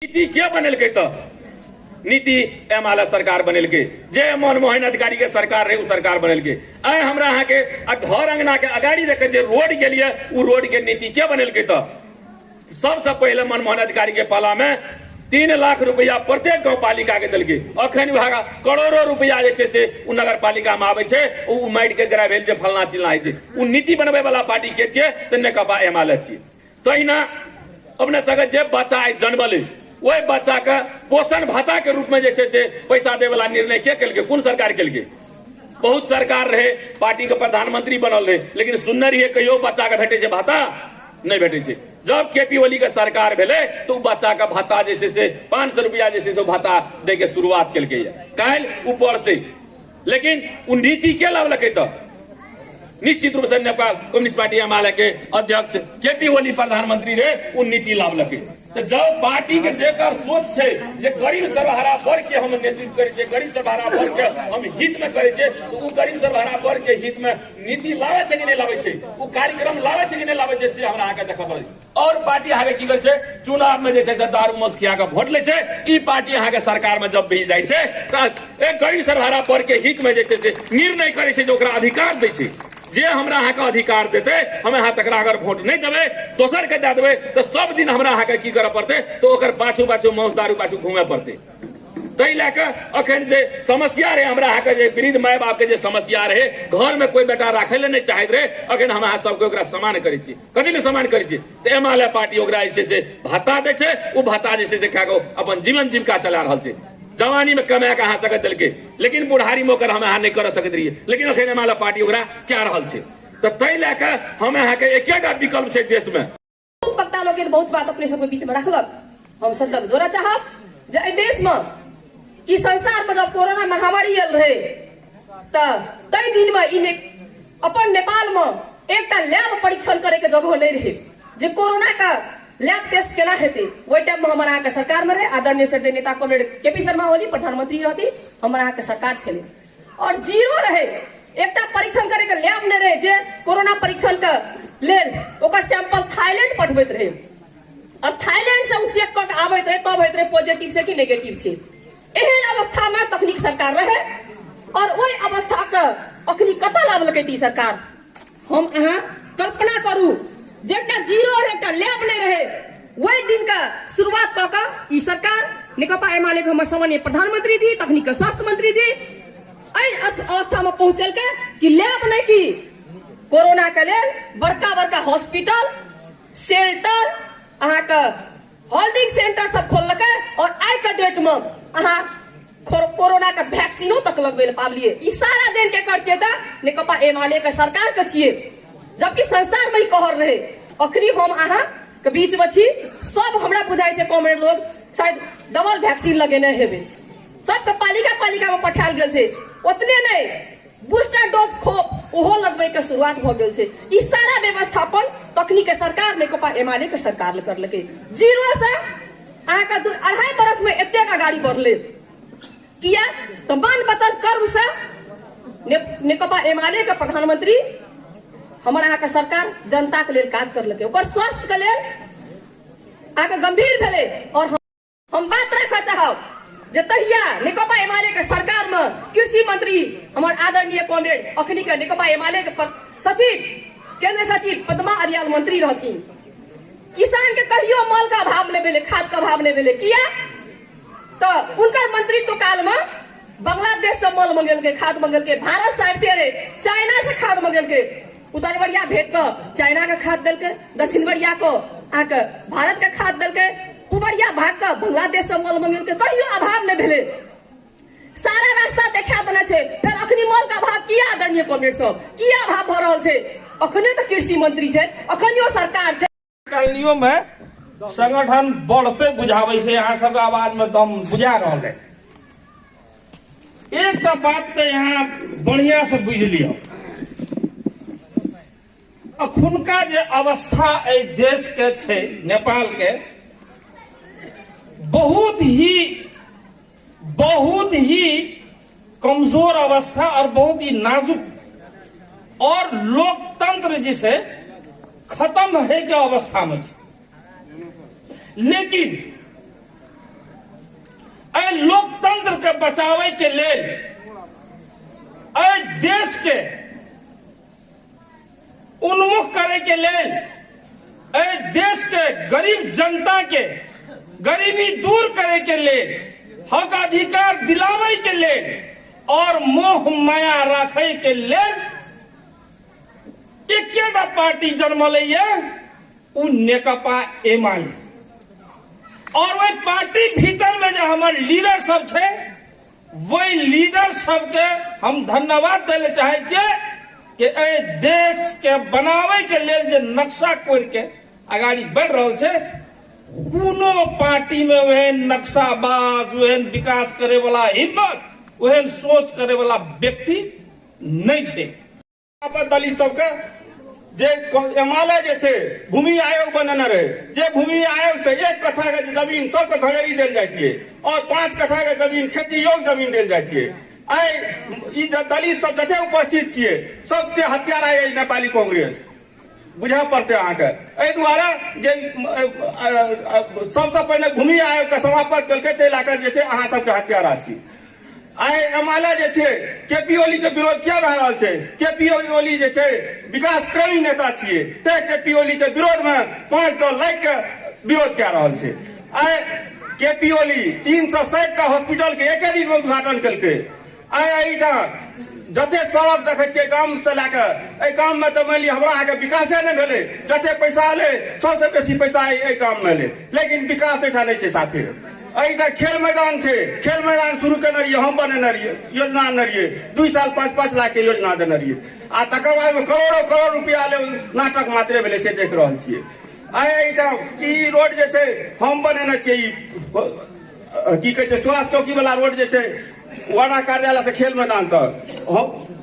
नीति क्या बनेलकै तो नीति एमाले सरकार बनेलकै जे मनमोहन अधिकारी के सरकार रहे सरकार बनेलकै आय हमरा यहाँ के घर अंगना के अगाड़ी देखे जे रोड के लिए उ रोड के नीति क्या बनेलकै तो सबसे पहले मनमोहन अधिकारी के पाला में 3 लाख रुपया प्रत्येक गांव पालिका के दिलकै अखन भाग करोड़ों रुपया से उ नगर पालिका में आवे छे उ माइट के ग्रावेल जे फलना चिलना है उ नीति बनबे वाला पार्टी के छिए त नेकपा एमाले छिए तहिना अपने सके जे बच्चा आइ जन्मले वही बच्चा का पोषण भत्ता के रूप में से पैसा दे वाला निर्णय के कल कौन सरकार कल बहुत सरकार रहे पार्टी के प्रधानमंत्री बनल रहे लेकिन सुनने रहिए कहियो बच्चा के भेटे भत्ता नहीं भेटे जब केपी ओली के सरकार भेले तो बच्चा का भत्ता से 500 रुपया से भत्ता दे के शुरुआत कल कल उ पढ़ते लेकिन उ नीति के लावलकै तो निश्चित रूप से नेपाल कम्युनिस्ट पार्टी एमाले के अध्यक्ष केपी ओली प्रधानमंत्री रे उ नीति लावलकै तो जब पार्टी के जेकर सोच छे जे गरीब सर्वहारा वर्ग के हम नेतृत्व करे छे गरीब सर्वहारा वर्ग के हम हित में करे छे तो उ गरीब सर्वहारा वर्ग के हित में नीति लावे छे कि नहीं लावे छे उ कार्यक्रम लावे छे कि नहीं लावे छे से हमरा आके देखा पड़े और पार्टी आगे की करे छे चुनाव में जैसे दारू मस खिया के वोट ले छे ई पार्टी यहाँ के सरकार में जब भी जाय छे एक गरीब सर्वहारा वर्ग के हित में जैसे निर्णय करे छे जो ओकरा अधिकार दे छे जे हमरा यहाँ का अधिकार देते हमें यहाँ तक अगर वोट नहीं देवे दोसर के दे देवे तो सब दिन हमरा यहाँ के की करे पड़ते तो ओकर पाछू पाछू मौस दारू पाछू घूमे पड़ते तै लेके अखन जे समस्या रहे हमरा यहाँ के जे वृद्ध माय बाप के जे समस्या रहे घर में कोई बेटा राखे ले नहीं चाहत रहे अखन हम यहाँ सबके ओकरा सम्मान करे छी कथी ले सम्मान करे छी तो एमाले पार्टी ओकरा से भत्ता दे छे उ भत्ता से खाको अपन जीवन जीविका चला रहल छे जवानी में कमा के अहाँ सकत दिलके लेकिन बुढ़ारी में ओकर हम अहाँ नहीं कर सकत रहिए लेकिन अखन एमाले पार्टी ओकरा क्या रहल छे तो तै लेके हम यहाँ के एकेटा विकल्प छे देश में वक्ता लोग बहुत बात अपने सबके बीच में रखलक हम संदर्भ जोड़ा चाहब जे देश में कि संसार में जब कोरोना महामारी आयल रहे त तई दिन में अपन नेपाल में एकटा लैब परीक्षण करे के जगह नहीं रहे जे कोरोना का लैब टेस्ट केना हेते वही टाइम में हमारा के सरकार में रहे आदरणीय श्रद्धेय नेता कॉमरेड केपी शर्मा ओली प्रधानमंत्री रहती हमारा के सरकार छले और जीरो रहे एकटा परीक्षण करे के लैब नहीं रहे जे कोरोना परीक्षण के लेल ओकर सैंपल थाईलैंड पठबैत रहे और थाईलैंड से उ चेक क के आबैत रहे तब होइत रहे पॉजिटिव छै कि नेगेटिव छै एहन अवस्था में तकनीक सरकार रहे और वही अवस्था के अखनी कतऽ लावलकै ती सरकार हम अहाँ कल्पना करू जेटा जीरो एकटा लैब नहीं रहे वही दिन का शुरुआत क के ई सरकार नेकपा एमाले के हमर सामान्य प्रधानमंत्री जी तकनीक स्वास्थ्य मंत्री जी अवस्था में पहुंचल के कि लैब नहीं की कोरोना के लेल बड़का बड़का हॉस्पिटल शेल्टर अहाँ के होल्डिंग सेंटर सब खोललकै और आई के डेट में अहाँ कोरोना का वैक्सीनो तक लगबे पाबलिए ई सारा दिन के कर चेता नेकपा एमाले के सरकार के छिए जबकि संसार में ही कहर रहे अखनी हम अहाँ के बीच में छी सब हमरा बुझाई छै कॉमरेड लोग शायद डबल वैक्सीन लगेने हेबे सबके पालिका में पठायल गेल छै ओतने नहीं बूस्टर डोज खोप ओहो लगबे के शुरुआत भ गेल छै ई सारा व्यवस्थापन तकनीक के सरकार नेकपा एमाले के सरकार करलकै जीरो से अहाँ के 2.5 बरस में एते का गाड़ी बढ़ले किया तो बान बचल कर्म से नेकपा एमाले के प्रधानमंत्री हमारा यहाँ के सरकार जनता के लिए काज करलकै ओकर स्वास्थ्य के लिए आके गंभीर भेले और हम बात रखा चाहब जे तहिया नेकपा एमाले के सरकार में कृषि मंत्री हमार आदरणीय कॉमरेड अखनी के नेकपा एमाले के सचिव केंद्र सचिव पद्मा अरियाल मंत्री रहथिन किसान के कहियो माल का अभाव नहीं भेले खाद का अभाव नहीं भेले किया तो उनका मंत्रित्व काल में बांग्लादेश से माल मंगेलकै खाद मंगेलकै भारत से आबिते रहे चाइना से खाद मंगेलकै उत्तर बढ़िया भेद को चाइना का खाद दिलके दक्षिण बढ़िया को आके भारत का खाद दिलके बढ़िया भाग के बांग्लादेश से माल मंगेलकै कहियो अभाव नहीं भेले सारा रास्ता देखा देने छे फिर अखनी माल का अभाव किया आदरणीय कॉमरेड सब किया अभाव भ रहल छे अखने तो कृषि मंत्री छे अखनियो सरकार छे कालियो में संगठन बढ़ते बुझावे से यहाँ सब आवाज में दम बुझा रहल है एक तो बात तो यहाँ बढ़िया से बुझ लियो अखुनका जे अवस्था ए देश के छे नेपाल के बहुत ही कमजोर अवस्था और बहुत ही नाजुक और लोकतंत्र जिसे खत्म है के अवस्था में लेकिन बचावे के लेल, देश के उन्मुख करे के लेल, देश के गरीब जनता के गरीबी दूर करे के लेल, हक अधिकार दिलावे के लेल और मोह माया रखे के लेल एकेटा पार्टी जन्मले उ नेकपा एमाले। और वही पार्टी भीतर में जो हमारे लीडर सब छे, वही लीडर सब के हम धन्यवाद देले चाहे छे कि ए देश के बनावे के लेल जे नक्शा कोर के आगाड़ी बढ़ रहल छे, कोनो पार्टी में वह नक्शाबाज, वह विकास करे वाला हिम्मत, वह सोच करे वाला व्यक्ति नहीं छे। दलित सबके जे एमाले जे छे भूमि आयोग बनने रहे, जे भूमि आयोग से 1 कट्ठा के जमीन सबके घरेरी देल जाती और 5 कट्ठा के जमीन खेती योग्य जमीन देल जाती है। आई दलित सब जते उपस्थित छे सबके हत्यारा है नेपाली कांग्रेस, बुझा पड़ते अहाँके। एहि दुआरे जे सबसे पहले भूमि आयोग के समाप्त कलके ते लाकर जे छे अहाँ सबके हत्यारा छी। आई एमाले जे छे केपी ओली के विरोध किया भए रहल छे? केपी ओली जे छे विकास प्रेमी नेता छिए, ते केपी ओली के विरोध में 5 दल लाग के विरोध कए रहल छे। आई केपी ओली 360 टा हॉस्पिटल के एक दिन में उद्घाटन कलके। आई एहिठा जते सड़क देखे छिए गाम से लाके, गाम में तो मान ली हमरा आगे विकासे नहीं भेले, जते पैसा आले सबसे बेसी पैसा एहि काम में ले, लेकिन विकास एहिठा नहीं छे। साथे एहिठा खेल मैदान छे, खेल मैदान शुरू करने रहिए, हम बनेने रहिए, योजना आने रहिए, 2 साल 5-5 लाख के योजना देने रहिए, आ तकर बाद में करोड़ों रुपया ले नाटक मात्रे भेले से देख रहल छिए। आई एहिठा ई रोड जे छे हम बनेने छिए, ई की कहे छे स्वास्थ्य चौकी वाला रोड जे छे वार्डा कार्यालय से खेल मैदान तक,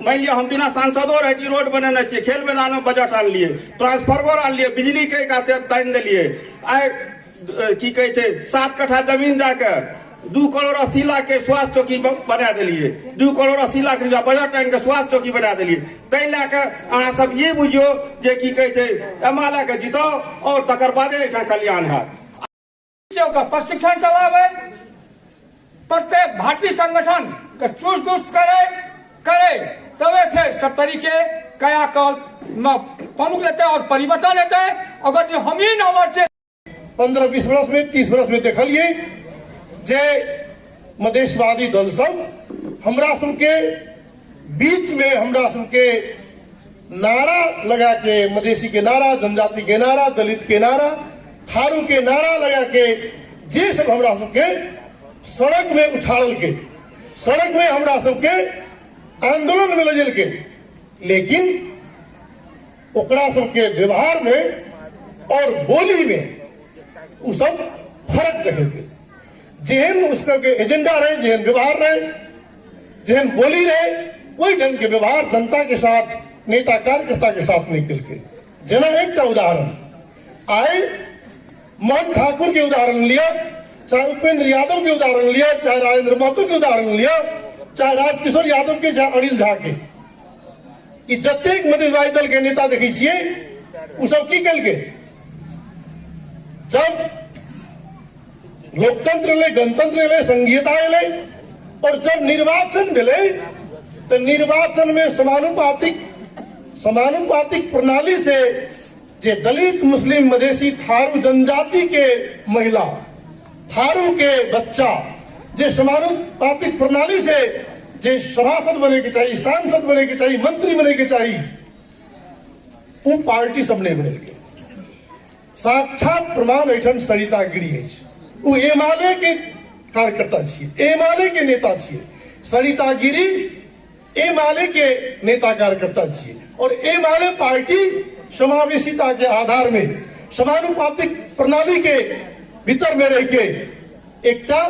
मान लिया हम बिना सांसदों रहे छी रोड बनेने छिए, खेल मैदान में बजट आन लिए, ट्रांसफार्मर आन लिए, बिजली के तान दिलिए। आई की कहे छे 7 कट्ठा जमीन जाके 2 करोड़ 80 लाख के स्वास्थ्य चौकी बना दिलिए, 2 करोड़ 80 लाख रुपया बजट आन के स्वास्थ्य चौकी बना दिलिए। तै लाके अहाँ सब ये बुझियो जे की कहे छे एमाले के जीतो और तकर बादे एठा कल्याण है। प्रशिक्षण चलावे, प्रत्येक भारतीय संगठन के चुस्त दुरुस्त करे तबे फिर सब तरीके कायाकल्प में पनुक लेते और परिवर्तन लेते। अगर जो हम ही न 15-20 वर्ष में 30 वर्ष में देखलिए जे मधेशवादी दल सब हमरा सबके बीच में हमरा सबके नारा लगा के, मधेसी के नारा, जनजाति के नारा, दलित के नारा, थारू के नारा लगा के जे सब हमरा सबके सड़क में उछाल के, सड़क में हमरा सबके आंदोलन में लजल के, लेकिन ओकरा सबके व्यवहार में और बोली में उ सब फर्क देखे। जेहन उसका के एजेंडा रहे, जेहन व्यवहार रहे, जेहन बोली रहे, वही ढंग के व्यवहार जनता के साथ, नेता कार्यकर्ता के साथ निकल के। जना एक उदाहरण आए मोहन ठाकुर के उदाहरण लिया, चाहे उपेंद्र यादव के उदाहरण लिया, चाहे राजेंद्र महतो के उदाहरण लिया, चाहे राजकिशोर यादव के, चाहे अनिल झा के, जतेक मधेशवादी दल के नेता देखे छिए उ सब की कल के जब लोकतंत्र ले, गणतंत्र ले, संघीयता ले और जब निर्वाचन मिले तो निर्वाचन में समानुपातिक प्रणाली से जे दलित, मुस्लिम, मधेसी, थारू जनजाति के महिला, थारू के बच्चा जे समानुपातिक प्रणाली से जे सभासद बने के चाहिए, सांसद बने के चाहिए, मंत्री बने के चाहिए, वो पार्टी सबने बने के साक्षात प्रमाण एठन सरिता गिरी है। वो एमाले के कार्यकर्ता छिए, एमाले के नेता छिए। सरिता गिरी एमाले के नेता कार्यकर्ता छिए और एमाले पार्टी समावेशिता के आधार में समानुपातिक प्रणाली के भीतर में रह के एकटा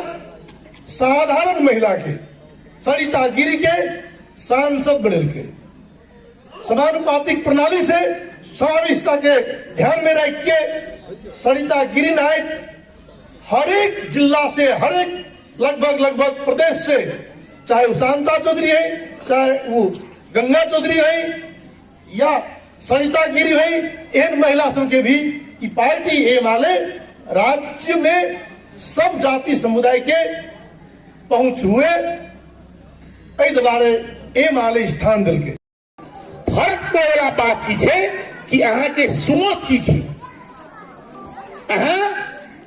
साधारण महिला के, सरिता गिरी के सांसद बनल के, समानुपातिक प्रणाली से समावेशिता के ध्यान में रख के सरिता गिरी नायक हर एक जिला से, हर एक लगभग प्रदेश से, चाहे वो शांता चौधरी है, चाहे वो गंगा चौधरी है या सरिता गिरी है, इन महिला सब के भी की पार्टी एमाले राज्य में सब जाति समुदाय के पहुंच हुए एहि दुआरे एमाले स्थान दिलकै। फर्क पड़े वाला बात की छे कि अहाँ के सोच की छी, अहाँ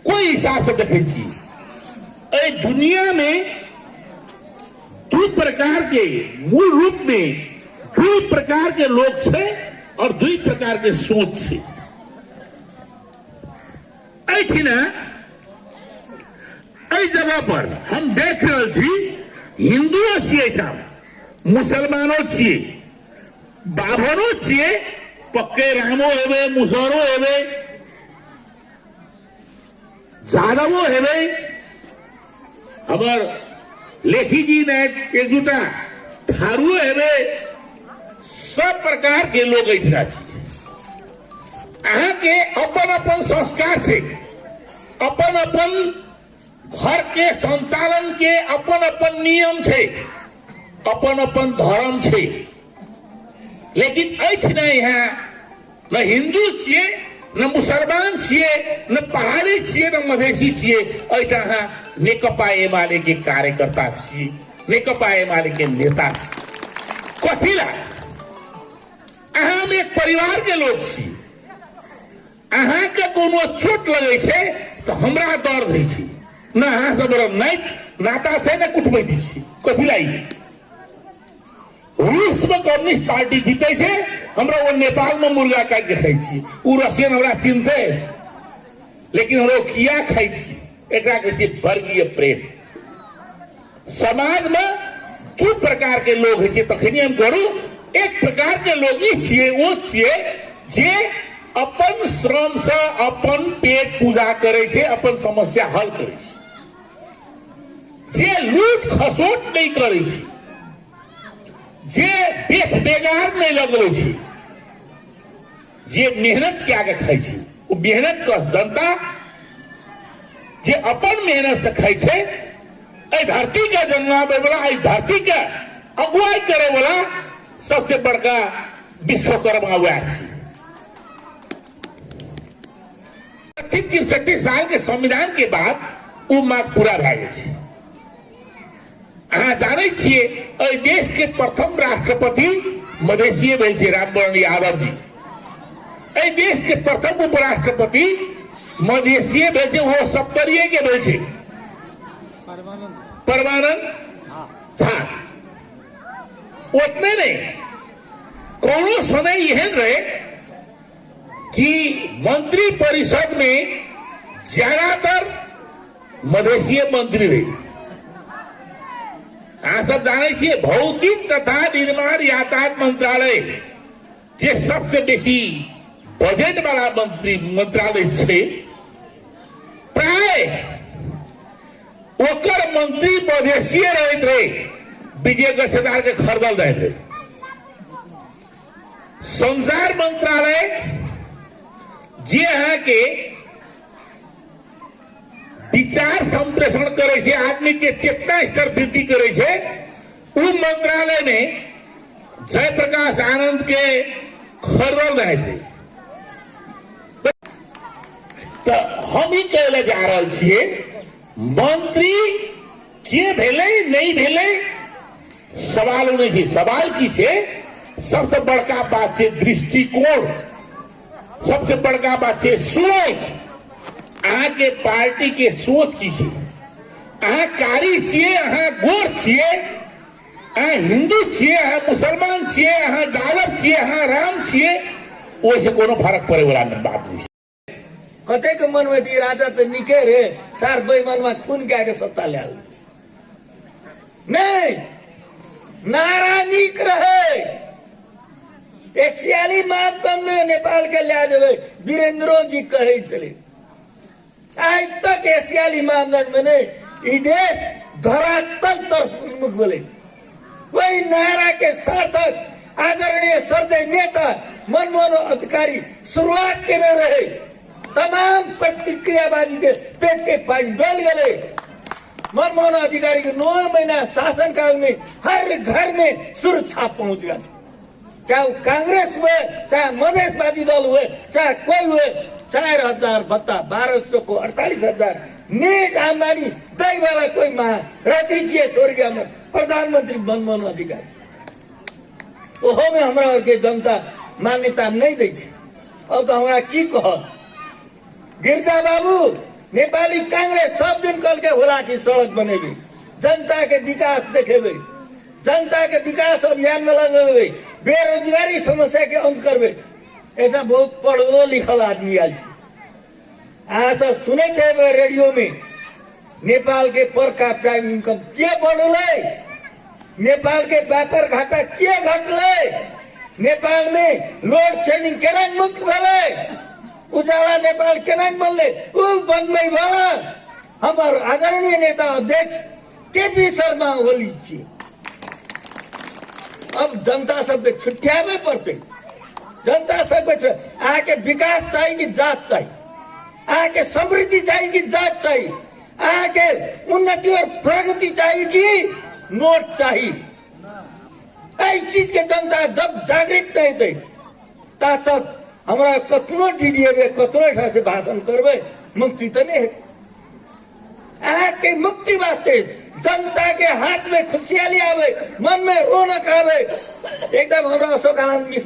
कोई हिसाब से देखे छी ए दुनिया में दू प्रकार के मूल रूप में दू प्रकार के लोग छे और दू प्रकार के सोच छे। एठिना एहि जगह पर हम देख रहल छी हिंदुओ छियै ठाम, मुसलमानो छियै, बाभनो छियै, पक्के रामो हेबे, मुसहरो हेबे, जादवो हेबे, हमर लेखी जी ने एक दूटा थारुओ हेबे, सब प्रकार के लोग एठिना छियै। अहाँ के अपन अपन संस्कार छे, अपन अपन घर के संचालन के अपन अपन नियम छे, अपन अपन धर्म छे। लेकिन एठिना यहाँ न हिंदू छियै, न मुसलमान छियै, न पहाड़ी छियै, न मधेसी छियै, एठिना नेकपा एमाले के कार्यकर्ता छियै, नेकपा एमाले के नेता छियै। कथी ला अहाँ हम एक परिवार के लोग छी, अहाँ के कोनो चोट लगे छे तो हमरा दर्द होइ छै, न अहाँ सब नहीं नाता छे न कुटबैती छी। कथी लाई रूस में कम्युनिस्ट पार्टी जीते छे, हमरा वो नेपाल में मुर्गा काट के खाई छी, उ रशियन हमरा चिन्हते, लेकिन हम किया खाई छी, एकरा कहै छै वर्गीय प्रेम। समाज में दू प्रकार के लोग होइ छै, तखनी हम करू एक प्रकार के लोग ई छियै, वो छियै जे अपन श्रम से अपन पेट पूजा करे छे, अपन समस्या हल करे छे, जे लूट खसोट नहीं करे छे, जे बेच बेगार नहीं लगवे छे, जे मेहनत क्या के खाई छे, वो मेहनत का जनता जे अपन मेहनत से खाई छे, ए धरती के जन्मावे वाला, ए धरती के अगुवाई करे वाला सबसे बड़का विश्वकर्मा हुआ छे। 63 साल के संविधान के बाद वो मांग पूरा भए गेल छै। अहाँ जानै छियै एहि देश के प्रथम राष्ट्रपति मधेसीय भेल छै, रामवरण यादव जी। एहि देश के प्रथम उपराष्ट्रपति मधेसीय भेल छै, वो 70 के भेल छै, परमानंद झा। उतने नहीं, कोनो समय यह रहे कि मंत्री परिषद में ज्यादातर मधेसीय मंत्री रहे। आप सब जाने छे भौतिक तथा निर्माण यातायात मंत्रालय जे सबसे बेसी बजट वाला मंत्रालय छे, प्राय ओकर मंत्री मधेसीय रहते रहे, विजय गच्छदार के खरीदल रहे। संचार मंत्रालय जे यहाँ के विचार संप्रेषण करे छे, आदमी के चेतना स्तर वृद्धि करे छे, उ मंत्रालय में जयप्रकाश आनंद के खरीदल रहे थे। तो हम ही कहले जा रहल छिए, मंत्री के भेले नहीं भेले सवाल नहीं छे। सवाल की छे, सबसे बड़का बात छे दृष्टिकोण, सबसे बड़का बात छे सोच। अहाँ के पार्टी के सोच की छे, अहाँ कारी छिए, अहाँ गोर छिए, अहाँ हिंदू छिए, अहाँ मुसलमान छिए, अहाँ जादव छिए, अहाँ राम छिए, ओइसे कोनो फर्क पड़े वाला बात नहीं। कते के मन में थी राजा तो निके रे, सार बेईमान में खून के सत्ता ले आल। नहीं, नारा नीक रहे, एशियाली मातम में नेपाल के लिया जावे, वीरेंद्रो जी कहे चले। आज तक एशियाली मानदंड में नहीं, ई देश धरातल तरफ उन्मुख बोले। वही नारा के सार्थक आदरणीय सरदे नेता मनमोहन अधिकारी शुरुआत के न रहे, तमाम प्रतिक्रियाबाजी के पेट के पानी डल गए। मनमोहन अधिकारी के 9 महीना शासन काल में हर घर में सुरक्षा पहुंच गया। चाहे वो कांग्रेस हुए, चाहे मधेशवादी दल हुए, चाहे कोई हुए, 4,000 भत्ता, 1200 को 48,000 नेट आमदनी दै वाला कोई रहती थी स्वर्गीय में प्रधानमंत्री मनमोहन अधिकारी। ओहो में हमरा के जनता मान्यता नहीं दै छे। अब तो हमरा की कह, गिरजा बाबू नेपाली कांग्रेस सब दिन कल के होला की सड़क बनेबे, जनता के विकास देखेबे, जनता के विकास अभियान में लगेबे, बेरोजगारी समस्या के अंत करबे। ऐसा बहुत पढ़लो लिखल आदमी आज अहाँ सब सुने थे रेडियो में नेपाल के पर कैपिटा इनकम के बढ़ले, नेपाल के व्यापार घाटा के घटले, नेपाल में लोड शेडिंग केना मुक्त भेले, उजाला नेपाल केना बनले, उ बनबै वाला हमर आदरणीय नेता अध्यक्ष केपी शर्मा ओली छी। अब जनता सबके छुट्याबे पड़ते, जनता सबके आके विकास चाहिए कि जात चाहिए, आके समृद्धि चाहिए कि जात चाहिए, आके उन्नति और प्रगति चाहिए कि नोट चाहिए। इस चीज के जनता जब जागृत नहीं थे तब तक हमारा कतनो डीडीए कतनो से भाषण करवे मुक्ति तो नहीं है। आके मुक्ति वास्ते जनता के हाथ में खुशहाली आवे, मन में रौनक आवे। एकदम हमारा अशोक आनंद मिश्र